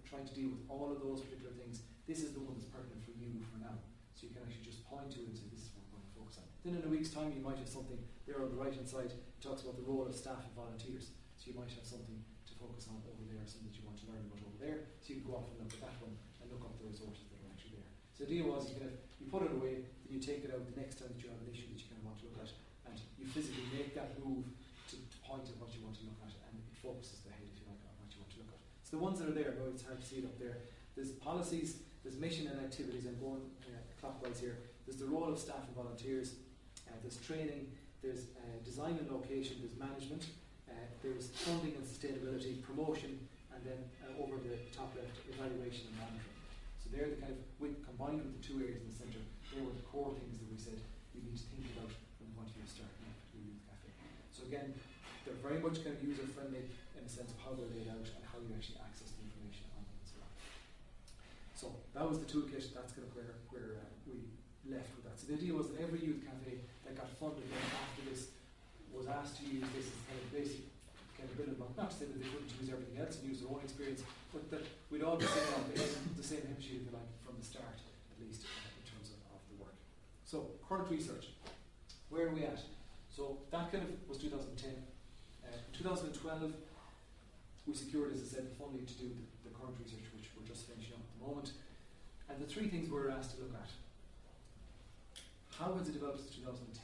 trying to deal with all of those particular things, this is the one that's pertinent for you for now. So you can actually just point to it and say, this is what we're going to focus on. Then in a week's time, you might have something there on the right-hand side, it talks about the role of staff and volunteers. So you might have something to focus on over there, something that you want to learn about over there. So you can go off and look at that one and look up the resources that are actually there. So the idea was you put it away, then you take it out the next time that you have an issue that you kind of want to look at, and you physically make that move to point at what you want to look at, and it focuses the head, if you like, on what you want to look at. So the ones that are there, no, it's hard to see it up there. There's policies, there's mission and activities. I'm going clockwise here. There's the role of staff and volunteers. There's training. There's design and location. There's management. There's funding and sustainability, promotion, and then over the top left, evaluation and monitoring. So they're the kind of, combined with the two areas in the centre, they were the core things that we said you need to think about from the point of view of starting up a youth cafe. So again, they're very much kind of user friendly in the sense of how they're laid out and how you actually access the information on them and so on. So that was the toolkit. That's kind of where we left with that. So the idea was that every youth cafe that got funded then after this was asked to use this as kind of basic kind of building block. Not to say that they couldn't use everything else and use their own experience, but that we'd all be sitting on the same hymn sheet, if you like, from the start, at least in terms of the work. So current research, where are we at? So that kind of was 2010. In 2012, we secured, as I said, the funding to do the current research, which we're just finishing up at the moment. And the three things we were asked to look at. How has it developed since 2010?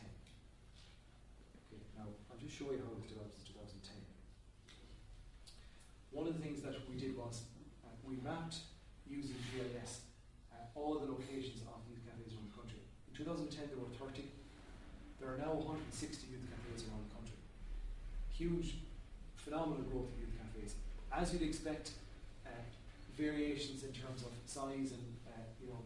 Okay, now I'll just show you how it's developed since 2010. One of the things that we did was we mapped using GIS all the locations of youth cafes around the country. In 2010 there were 30. There are now 160 youth cafes around the country. Huge, phenomenal growth of youth cafes. As you'd expect, variations in terms of size and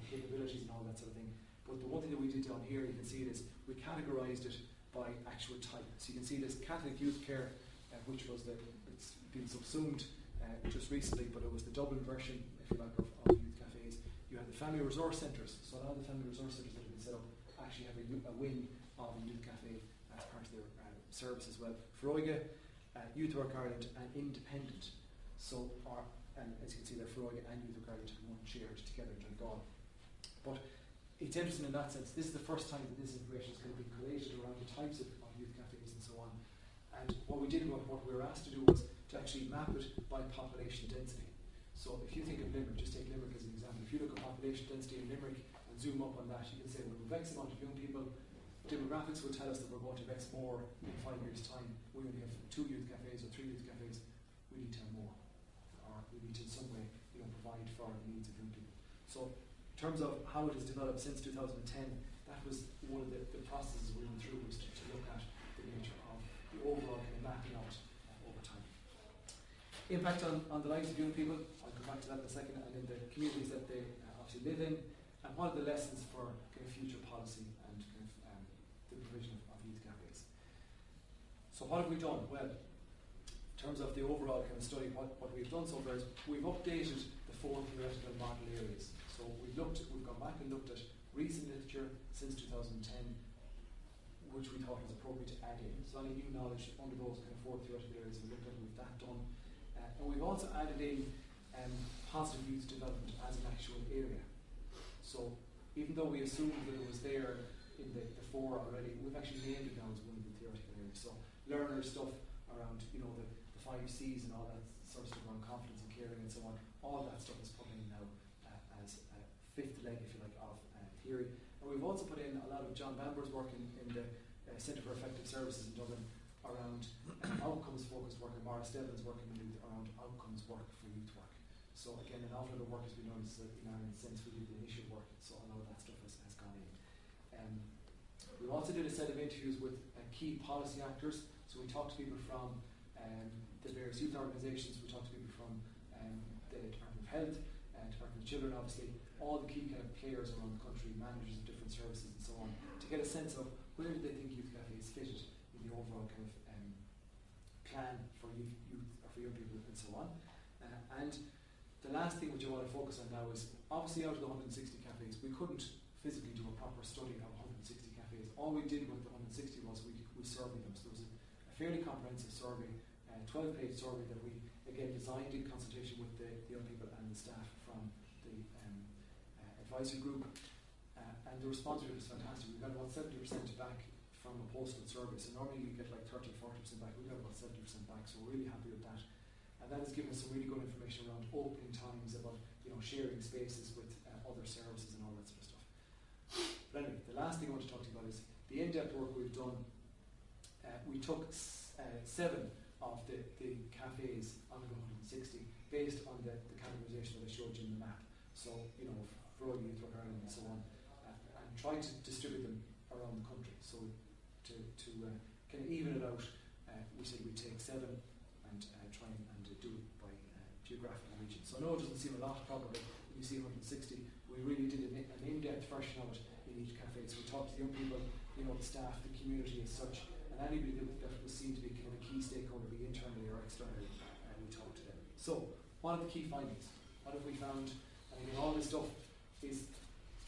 capabilities and all that sort of thing. But the one thing that we did down here, you can see it is we categorised it by actual type. So you can see this Catholic Youth Care, which was it's been subsumed just recently, but it was the Dublin version, if you like, of youth cafes. You had the family resource centres. So a lot of the family resource centres that have been set up actually have a wing of a youth cafe as part of their service as well. Feroiga, Youth Work Ireland, and Independent. So, and as you can see there, Feroiga and Youth Work Ireland have one shared together in Donegal. But it's interesting in that sense. This is the first time that this information is going to be collated around the types of youth cafes and so on. And what we did, what we were asked to do was to actually map it by population density. So if you think of Limerick, just take Limerick as an example. If you look at population density in Limerick and zoom up on that, you can say, well, with X amount of young people, demographics would tell us that we're going to have X more in 5 years' time. We only have 2 youth cafes or 3 youth cafes. We need to have more. Or we need to in some way provide for the needs of young people. So in terms of how it has developed since 2010, that was one of the processes we went through, was to look at the nature of the overall kind of mapping out over time. Impact on the lives of young people, I'll come back to that in a second, and in the communities that they obviously live in, and what are the lessons for kind of future policy and kind of the provision of youth cafes. So what have we done? Well, in terms of the overall kind of study, what we've done so far is we've updated the 4 theoretical model areas. So we've gone back and looked at recent literature since 2010, which we thought was appropriate to add in. So any new knowledge under those kind of 4 theoretical areas we looked at, we've that done. And we've also added in positive youth development as an actual area. So even though we assumed that it was there in the 4 already, we've actually named it now as one of the theoretical areas. So learner stuff around the 5 C's and all that sort of stuff around confidence and caring and so on, all that stuff is put in now as a 5th leg, if you like, of theory. And we've also put in a lot of John Bamber's work in the Centre for Effective Services in Dublin around outcomes focused work, and Maurice Devlin's work in youth around outcomes work for youth work. So again, an awful lot of work has been done in Ireland since we did the initial work, so a lot of that stuff has gone in. We also did a set of interviews with key policy actors. So we talked to people from the various youth organisations, we talked to people from the Department of Health, Department of Children, obviously, all the key kind of players around the country, managers of different services and so on, to get a sense of where do they think youth cafes fitted in the overall kind of plan for youth or for young people and so on. And the last thing which I want to focus on now is, obviously out of the 160 cafes, we couldn't physically do a proper study of 160 cafes. All we did with the 160 was we surveyed them. So there was a fairly comprehensive survey, 12-page survey that we again designed in consultation with the young people and the staff from the advisory group. And the response rate was fantastic. We got about 70% back from a postal survey. So normally you get like 30 or 40% back. We got about 70% back, so we're really happy with that. And that has given us some really good information around opening times, about sharing spaces with other services and all that sort of in-depth work we've done, we took 7 of the cafes out of 160 based on the categorisation that I showed you in the map. So, you know, for all Youth Work Ireland and so on, and tried to distribute them around the country. So to kind of even it out, we said we'd take 7 and try and do it by geographical region. So I know it doesn't seem a lot probably when you see 160. We really did an in-depth version of it in each cafe. So we talked to the young people, you know, the staff, the community as such, and anybody that was seen to be kind of a key stakeholder, be internally or externally, we talked to them. So, what are the key findings? What have we found? And again, all this stuff is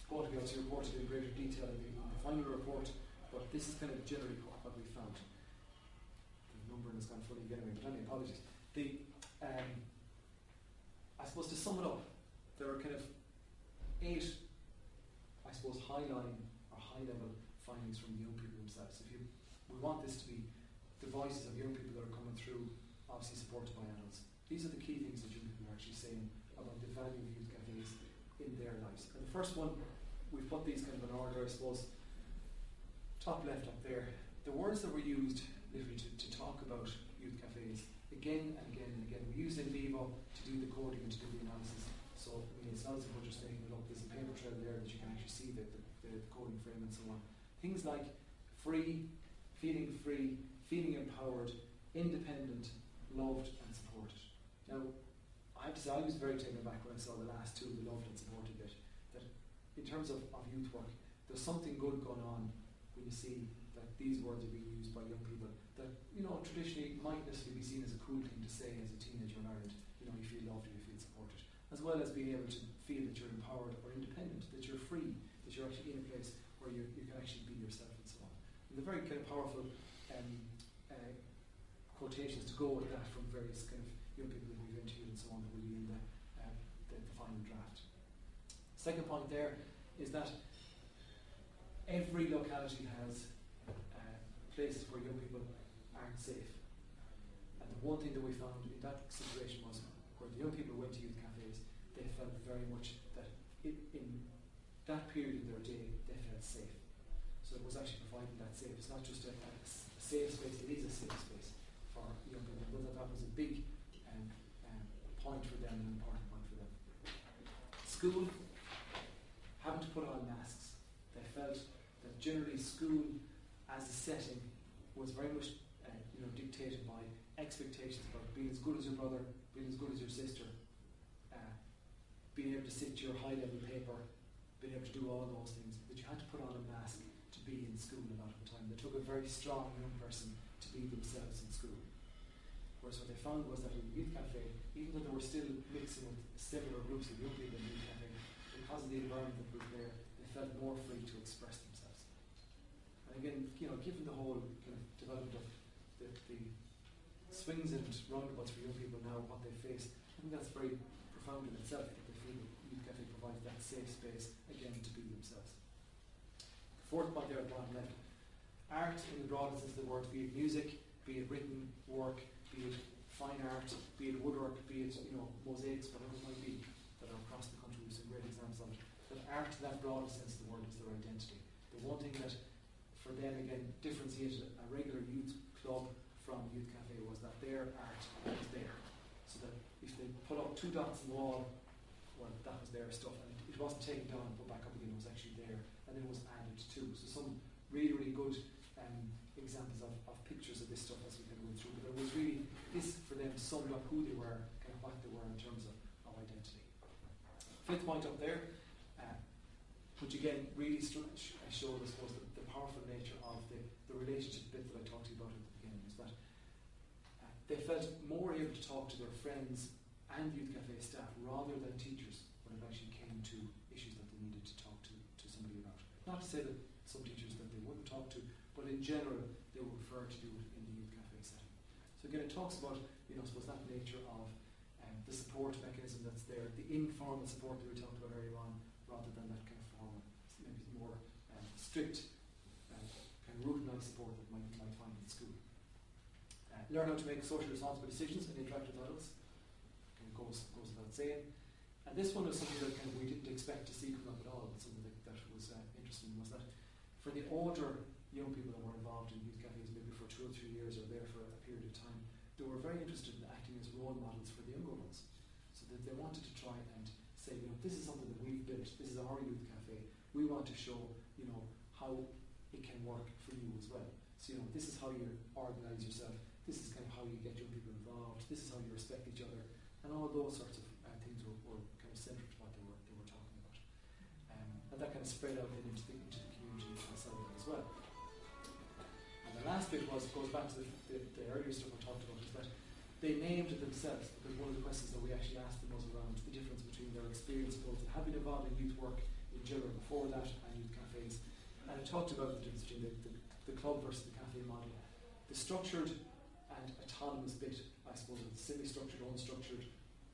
going to be obviously reported in greater detail in the final report, but this is kind of generally what we found. The numbering has gone funny again, but anyway, apologies. I suppose to sum it up, there are kind of 8, I suppose, high-line or high-level findings from the young people themselves. We want this to be the voices of young people that are coming through, obviously supported by adults. These are the key things that young people are actually saying about the value of youth cafes in their lives. And the first one, we've put these kind of in order, I suppose. Top left up there, the words that were used literally to talk about youth cafes again and again and again. We used in vivo to do the coding and to do the analysis. So I mean, it's not as if we're just making it up. There's a paper trail there that you can actually see the coding frame and so on. Things like free, feeling empowered, independent, loved and supported. Now, I have to say I was very taken aback when I saw the last 2, the loved and supported bit, that in terms of youth work, there's something good going on when you see that these words are being used by young people that, you know, traditionally might necessarily be seen as a cool thing to say as a teenager in Ireland. You know, you feel loved, you feel supported, as well as being able to feel that you're empowered or independent, that you're free, that you're actually in a place where you can actually be yourself and so on. And the very kind of powerful quotations to go with that from various kind of young people that we've interviewed and so on that will be in the final draft. Second point there is that every locality has places where young people aren't safe. And the one thing that we found in that situation was where the young people went to youth cafes, they felt very much that in that period in their day, they felt safe. So it was actually providing that safe. It's not just a safe space, it is a safe space for young people. That was a big point for them, an important point for them. School, having to put on masks. They felt that generally school as a setting was very much dictated by expectations about being as good as your brother, being as good as your sister, being able to sit your high level paper, being able to do all those things, that you had to put on a mask to be in school a lot of the time. They took a very strong young person to be themselves in school. Whereas what they found was that in the youth cafe, even though they were still mixing with similar groups of young people in the youth cafe, because of the environment that was there, they felt more free to express themselves. And again, you know, given the whole kind of development of the swings and roundabouts for young people now, what they face, I think that's very profound in itself, that they feel that Youth Café provides that safe space, again, to be themselves. The fourth point there at the bottom left, art in the broadest sense of the word, be it music, be it written work, be it fine art, be it woodwork, be it, you know, mosaics, whatever it might be, that are across the country. We've some great examples of it. But art, in that broadest sense of the word, is their identity. The one thing that, for them, again, differentiated a regular youth club from Youth Café was that their art was there. So that if they put up 2 dots on the wall, well, that was their stuff, and it wasn't taken down and put back up again, it was actually there, and then it was added to. So some really, really good examples of pictures of this stuff as we kind of went through. But it was really, this for them summed up who they were, kind of what they were in terms of identity. Fifth point up there, which again really showed, I suppose, the powerful nature of the relationship bit that I talked to you about at the beginning, is that they felt more able to talk to their friends and Youth Café staff rather than teachers when it actually came to issues that they needed to talk to somebody about. Not to say that some teachers that they wouldn't talk to, but in general they would prefer to do it in the Youth Café setting. So again, it talks about, I suppose, that nature of the support mechanism that's there, the informal support that we talked about earlier on, rather than that kind of formal, maybe more strict, kind of routinized support that you might find in school. Learn how to make socially responsible decisions and interact with adults. Kind of goes without saying. And this one was something that kind of we didn't expect to see come up at all, but something that was interesting, was that for the older young people that were involved in youth cafes maybe for 2 or 3 years or there for a period of time, they were very interested in acting as role models for the younger ones. So that they wanted to try and say, this is something that we've built, this is our youth cafe, we want to show, how it can work for you as well. So, this is how you organise yourself, this is kind of how you get young people involved, this is how you respect each other, and all those sorts of things were kind of central to what they were talking about. And that kind of spread out into the community as well. And the last bit goes back to the earlier stuff I talked about, is that they named it themselves, because one of the questions that we actually asked them was around the difference between their experience both having involved in youth work in general before that and youth cafes. And it talked about the difference between the club versus the cafe model. The structured and autonomous bit, I suppose, the semi-structured, unstructured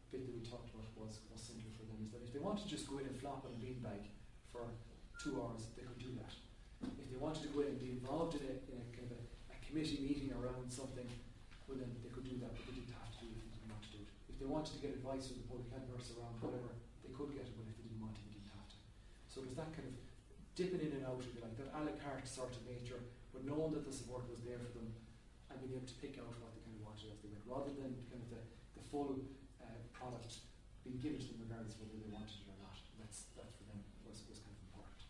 bit that we talked about was central for them, is that if they wanted to just go in and flop on a beanbag for 2 hours, they could do that. If they wanted to go in and be involved in a kind of a committee meeting around something, well then they could do that, but they didn't have to do it if they didn't want to do it. If they wanted to get advice from the public health nurse around whatever, they could get it, but if they didn't want to, they didn't have to. So there's that kind of dipping in and out, if you like, that a la carte sort of nature, but knowing that the support was there for them and being able to pick out what they kind of wanted as they went, rather than kind of the full product being given to them regardless of whether they wanted it or not. That's for them was kind of important.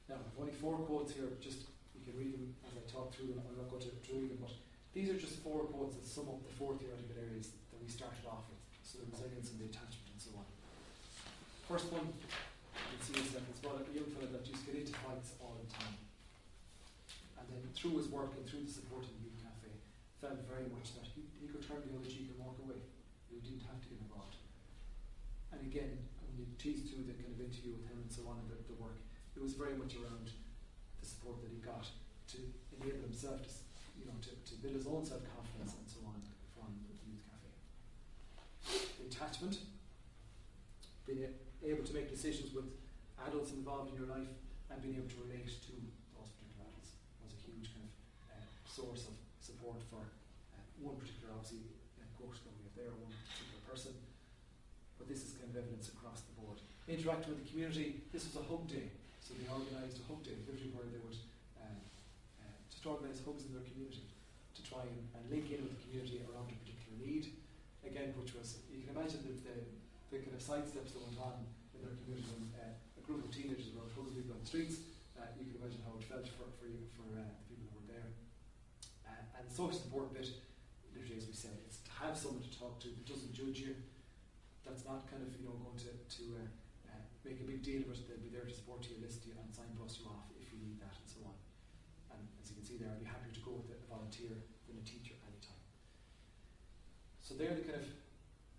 Now, I've only 4 quotes here, just you can read them as I talk through them. I'm not going to read them, but these are just 4 quotes that sum up the 4 theoretical areas that we started off with, so the resilience and the attachment and so on. First one, you can see is that it's about a young fellow that used to get into fights all the time. And then through his work and through the support of the Youth Café, felt very much that he could turn the other cheek and walk away. He didn't have to get involved. And again, when you tease through the kind of interview with him and so on and the work, it was very much around the support that he got to enable himself to build his own self-confidence and so on from the Youth Café. The attachment, being able to make decisions with adults involved in your life and being able to relate to those particular adults was a huge kind of source of support for one particular, obviously, quote that we have there, one particular person. But this is kind of evidence across the board. Interacting with the community, this was a hug day. So they organised a hug day, literally where they would just organise hugs in their community to try and link in with the community around a particular need. Again, which was, you can imagine the kind of sidesteps that went on in their community when a group of teenagers were out hugging people on the streets. You can imagine how it felt for the people that were there. And the social support bit, literally as we said, it's to have someone to talk to that doesn't judge you, that's not kind of going to make a big deal of it. They'll be there to support you, listen to you and signpost you off if you need that and so on. And as you can see there, I'd be happier to go with a volunteer than a teacher anytime. So they're the kind of,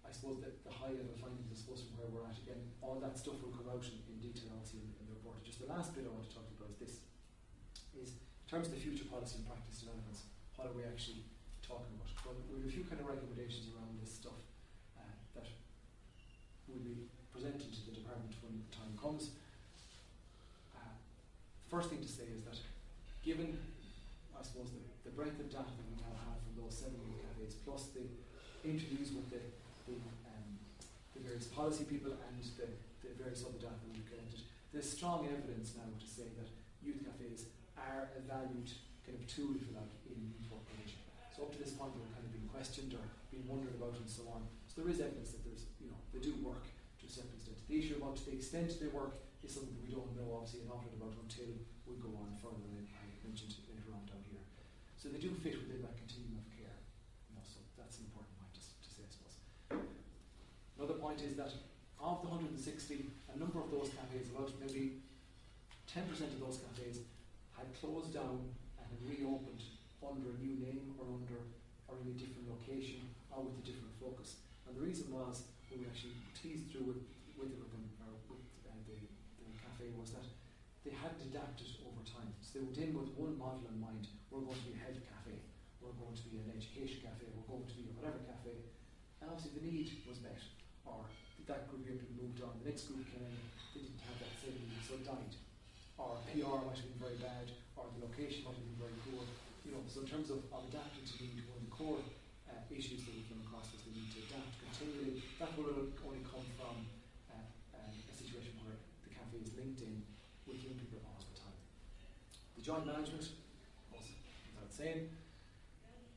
I suppose, the high level findings, I suppose, from where we're at. Again, all that stuff will come out in detail obviously in the report. Just the last bit I want to talk about is this, is in terms of the future policy and practice developments, what are we actually talking about? Well, we have a few kind of recommendations around this stuff that will be presented to the department when the time comes. First thing to say is that given, I suppose, the breadth of data that we now have from those 7 youth cafes, plus the interviews with the various policy people and the various other data that we've collected, there's strong evidence now to say that youth cafes are a valued kind of tool, if you like, in youth work provision. So up to this point they've kind of been questioned or been wondered about and so on. So there is evidence that there's, they do work to a certain extent. The issue about to the extent they work is something that we don't know obviously an awful lot about until we go on further, and I mentioned later on down here. So they do fit within that continuum of care. So that's an important point just to say, I suppose. Another point is that of the 160, a number of those cafes, about maybe 10% of those cafes had closed down and had reopened under a new name or in a different location or with a different focus. And the reason was, when we actually teased through with the cafe, was that they had adapted over time. So they went in with one model in mind: we're going to be a health cafe, we're going to be an education cafe, we're going to be a whatever cafe. And obviously the need was met, or that group of people moved on, the next group came in, they didn't have that same need, so it died. Or PR might have been very bad, or the location might have been very poor. So in terms of adapting to need, one of the core issues that we came across was the need to adapt continually. That will only come from a situation where the cafe is linked in with young people all the time. joint management, also without saying.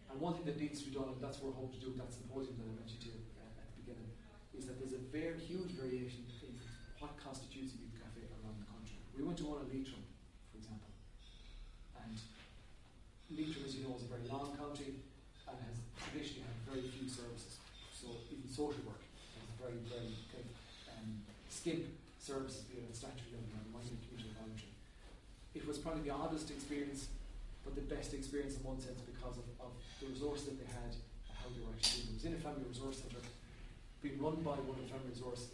And one thing that needs to be done, and that's what we're hoping to do with that symposium that I mentioned to you at the beginning, is that there's a very huge variation in what constitutes a youth cafe around the country. We went to one in Leitrim, for example, and Leitrim, as you know, is a very long county and has traditionally had very few services. So even social work has very, very kind of skimp services, be it at statutory level or minor community voluntary. It was probably the oddest experience, but the best experience in one sense because of the resources that they had and how they were actually doing. It was in a family resource centre, being run by one of the family resource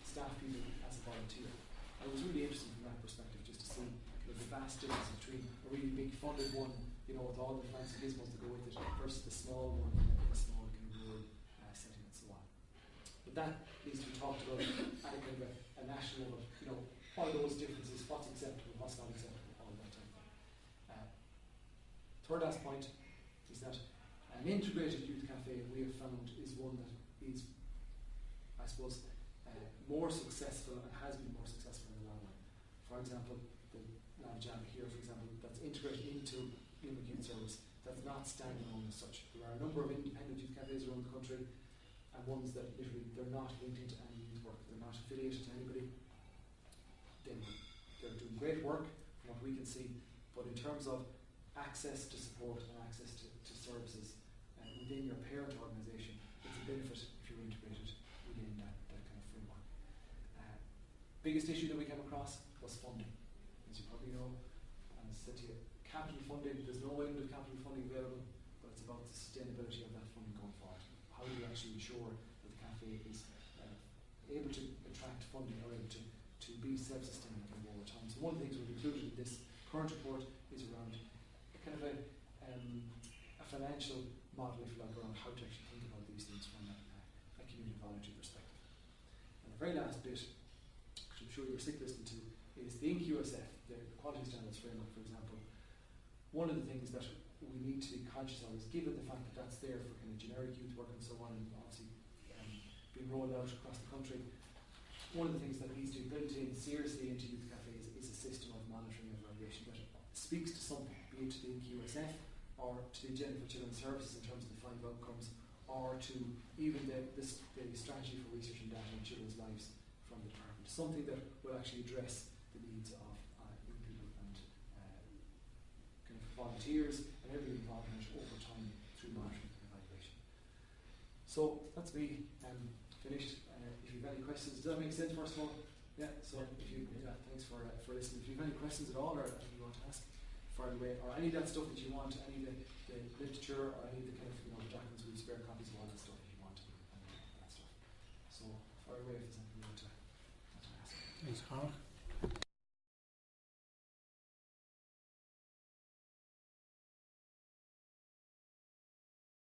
staff people as a volunteer. And it was really interesting from that perspective, just to see the vast difference between a really big funded one, you know, with all the fancy gizmos that go with it, versus the small one in a small kind of rural setting and so on. But that needs to be talked about at a kind of a national level. You know, what are those differences? What's acceptable? What's not acceptable? All that type of thing. Third last point is that an integrated youth cafe we have found is one that is, I suppose, more successful and has been more successful in the long run. For example, the Lab Jam here, for example, that's integrated into Limerick Youth Service, that's not standalone as such. There are a number of independent youth cafes around the country, and ones that literally they're not linked into any youth work, they're not affiliated to anybody. They're doing great work from what we can see, but in terms of access to support and access to services within your parent organisation, it's a benefit if you're integrated within that kind of framework. Biggest issue that we came across was funding. As you probably know, and as I said to you, capital funding, there's no end of capital funding available, but it's about the sustainability of that funding going forward. How do you actually ensure that the cafe is able to attract funding or able to be self-sustaining over time? So one of the things we've included in this current report is around kind of a financial model, if you like, around how to actually think about these things from a community voluntary perspective. And the very last bit, which I'm sure you're sick listening to, is the INC-USF, the Quality Standards Framework, for example. One of the things that we need to be conscious of is, given the fact that that's there for kind of generic youth work and so on, and obviously being rolled out across the country, one of the things that needs to be built in seriously into youth cafes is a system of monitoring and evaluation that speaks to something, be it to the INC-USF or to the Agenda for Children's Services in terms of the 5 outcomes, or to even the strategy for research and data on children's lives from the department. Something that will actually address the needs of young people and kind of volunteers and every involvement over time through monitoring and evaluation. So that's me finished. If you have any questions, does that make sense first of all? Yeah, so if you, thanks for listening. If you have any questions at all or anything you want to ask, fire away, or any of that stuff that you want, any of the literature or any of the kind of documents with spare copies of all that stuff if you want to, and that stuff. So fire away if there's anything you want to ask. Thanks, Cormac.